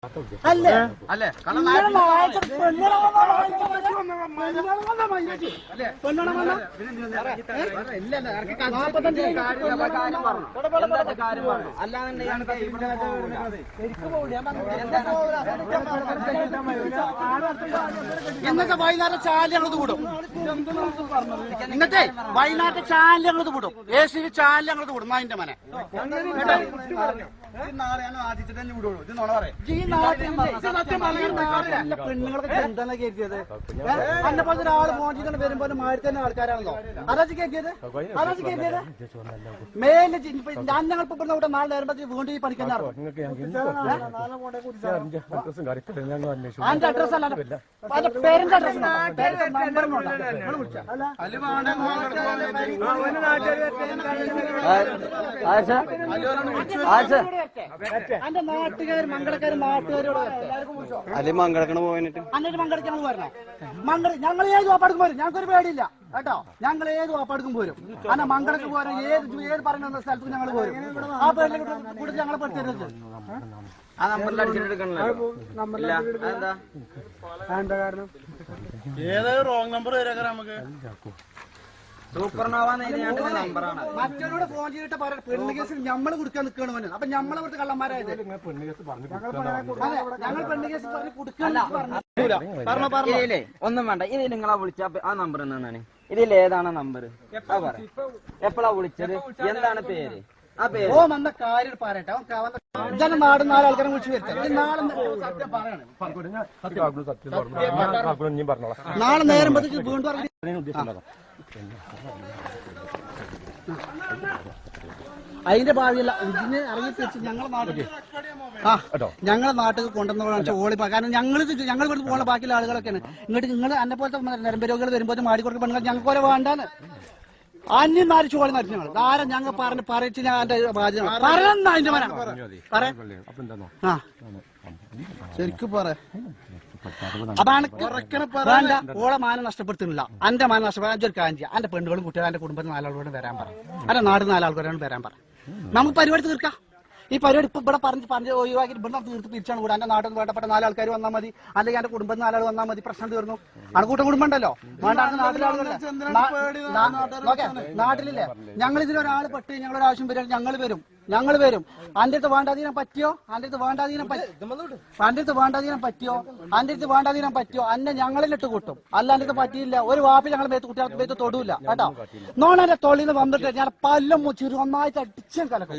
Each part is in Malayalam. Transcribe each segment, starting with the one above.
അല്ലേ അല്ലേ ഇന്നത്തെ വൈകുന്നേരം ചാല് ഞങ്ങളത് വിടും. ഇന്നത്തെ വൈകുന്നേരത്തെ ചാല് ഞങ്ങളത് വിടും. AC ചാല് ഞങ്ങളത് വിടും. അതിന്റെ മനെ പെണ്ണുങ്ങളൊക്കെ എന്താണ് കയറ്റിയത്? അന്നെ പോലത്തെ ഒരാള് ഫോൺ ചെയ്തിട്ട് വരുമ്പോ മാറി തന്നെ ആൾക്കാരാണല്ലോ. അതാച്ച് കയറ്റിയത് മേലെ ഞങ്ങളിപ്പോ ഇവിടെ ഇവിടെ നാളെ നേരം വീണ്ടും ഈ പണിക്കാൻ അതിന്റെ അഡ്രസ് അല്ല പേരന്റ് അഡ്രസ് അന്റെ നാട്ടുകാർ മംഗളക്കാരും നാട്ടുകാരോട് അല്ലെ മംഗളക്കണ പോയിട്ട് അന്നിട്ട് മംഗളക്കാൻ വരണേ ഞങ്ങൾ ഏത് വാപ്പാടുക്കും പോരും. ഞങ്ങൾക്കൊരു പേടിയില്ല കേട്ടോ. ഞങ്ങൾ ഏത് വാപ്പാടുക്കും പോരും. അന്ന മംഗളക്ക് പോരും. ഏത് പറയുന്ന സ്ഥലത്തും ഞങ്ങൾ പോരും. ആ പേരിൽ കൂടി ഞങ്ങളെ പെടുത്തരുത്. ആ നമ്പറിൽ അടിച്ചിട്ടെടുക്കണല്ലോ. ഏത് റോങ് നമ്പർ വരാ നമുക്ക് നമ്പറാണ്. മറ്റവരോട് ഫോൺ ചെയ്തിട്ട് പറയാം പെണ്ണ് കേസിൽ ഞമ്മള് കൊടുക്കാൻ നിൽക്കണമെന്ന്. അപ്പൊ ഞമ്മളവിടുത്തെ കള്ളന്മാരായത് ഞങ്ങൾ പെണ്ണ് കേസിൽ പറഞ്ഞ് കൊടുക്കാനില്ലേ. ഒന്നും വേണ്ട. ഇത് നിങ്ങളാ വിളിച്ച ആ നമ്പർ എന്നാണ്. ഇതിലേതാണ് നമ്പർ? എപ്പോഴാ വിളിച്ചത്? എന്താണ് പേര്? ആ പേര് ഓ വന്ന കാര്യം പറയട്ടെ. ഇതന്നെ നാട് 4 ആൾക്കാരെ വിളിച്ചു വരുത്തേ. നാളെ നേരം വീണ്ടും അതിന്റെ ഭാവിയല്ല. ഇതിന് ഇറങ്ങി തിരിച്ച് ഞങ്ങളെ നാട്ടിൽ കൊണ്ടുവന്ന ഓളി. കാരണം ഞങ്ങൾ ഇവിടുന്ന് പോകുന്ന ബാക്കിയുള്ള ആളുകളൊക്കെയാണ്. ഇങ്ങോട്ട് നിങ്ങൾ എന്നെ പോലത്തെ നരമ്പ് രോഗികൾ വരുമ്പോൾ മാടിക്കൊടുക്കുന്ന പെണ്ണുങ്ങൾ ഞങ്ങൾക്ക് ഓരോ വേണ്ടാന്ന് അന്യം നാല് ചോളി നടിച്ചു. ഞങ്ങൾ ആരും ഞങ്ങൾ പറയിച്ച് ഞാൻ എന്റെ ബാധ്യത പറയുന്ന അതിന്റെ മന ആ ശരിക്കും പറ. അതാണ് വേണ്ട. ഓളെ മാനം നഷ്ടപ്പെടുത്തുന്നില്ല. എന്റെ മാനം നഷ്ടപ്പെടാൻ ഒരു കാര്യം ചെയ്യാം. എന്റെ പെണ്ണുകളും കുട്ടികളും എന്റെ കുടുംബത്തിൽ 4 ആളുകളോട് വരാൻ പറ. എന്റെ നാട് 4 ആൾക്കാരോട് വരാൻ പറ. നമുക്ക് പരിപാടി തീർക്കാം. ഈ പരിപാടി ഇപ്പൊ ഇവിടെ പറഞ്ഞ് ഒഴിവാക്കി ഇവിടെ തീർത്ത് തിരിച്ചാണ് കൂടെ. എന്റെ നാട്ടിൽ വേണ്ടപ്പെട്ട 4 ആൾക്കാർ വന്നാൽ മതി. അല്ലെങ്കിൽ എന്റെ കുടുംബത്തിൽ 4 ആൾ വന്നാൽ മതി. പ്രശ്നം തീർന്നു. അണക്കൂട്ടം കുടുംബം ഉണ്ടല്ലോ. വേണ്ട നാട്ടിലെ ആളുകളല്ലേ നാട്ടിലില്ലേ. ഞങ്ങൾ ഇതിലൊരാൾ പെട്ട് ഞങ്ങളൊരു ആവശ്യം വരും. ഞങ്ങൾ വരും. അന്റെ അടുത്ത് വേണ്ടാതീനം പറ്റിയോ? അന്നെ ഞങ്ങളിലിട്ട് കൂട്ടും. അല്ലാണ്ട് പറ്റിയില്ല. ഒരു വാപ്പി ഞങ്ങൾ കുട്ടികൾക്ക് മേത്ത് തൊടൂല കേട്ടോ. നോണന്റെ തൊള്ളിന്ന് വന്നിട്ട് ഞാൻ പല്ലും മുച്ചിട്ട് ഒന്നായിട്ട് അടിച്ചും കലക്കും.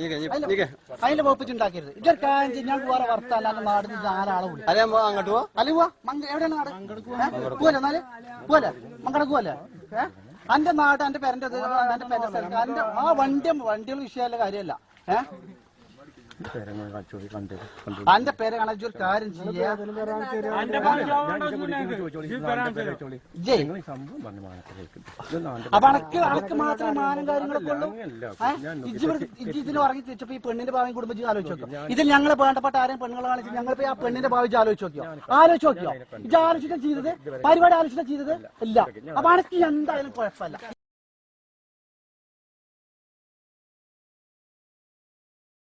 അതിന്റെ വകുപ്പിച്ചുണ്ടാക്കരുത്. ഇതൊരു കാര്യം ചെയ്യും. ഞങ്ങൾക്ക് വേറെ വർത്താനം നാടിന് 4 ആളെ വിളിക്കും. അങ്ങോട്ട് പോവാ. അല്ല പോവാ. എവിടെയാണ് നാട്? പോവല്ലേ എന്നാല് പോവല്ലേ മങ്കടക്ക് പോവല്ലേ? എന്റെ നാട് എന്റെ പേരന്റെ എന്റെ ആ വണ്ടികൾ വിഷയമല്ല കാര്യമല്ല. അന്റെ പേര് കാണാൻ ഒരു കാര്യം ചെയ്യാ. അപ്പൊ അനക്ക് മാത്രമേ മാനം കാര്യങ്ങളൊക്കെ ഉള്ളൂ. ഇതിന് ഇറങ്ങി തിരിച്ചപ്പോ ഈ പെണ്ണിന്റെ ഭാവം കുടുംബജീവി ആലോചിച്ച് നോക്കിയോ? ഇതിൽ ഞങ്ങൾ വേണ്ടപ്പെട്ട ആരെയും പെണ്ണുങ്ങളെ കാണിച്ച് ഞങ്ങളിപ്പോ ആ പെണ്ണിന്റെ ഭാവിച്ച് ആലോചിച്ച് നോക്കിയോ? ഇത് ആലോചിച്ചിട്ട് ചെയ്തത് പരിപാടി ആലോചിച്ചിട്ട് ചെയ്തത് ഇല്ല. അപ്പൊ അനക്ക് എന്തായാലും കുഴപ്പമില്ല.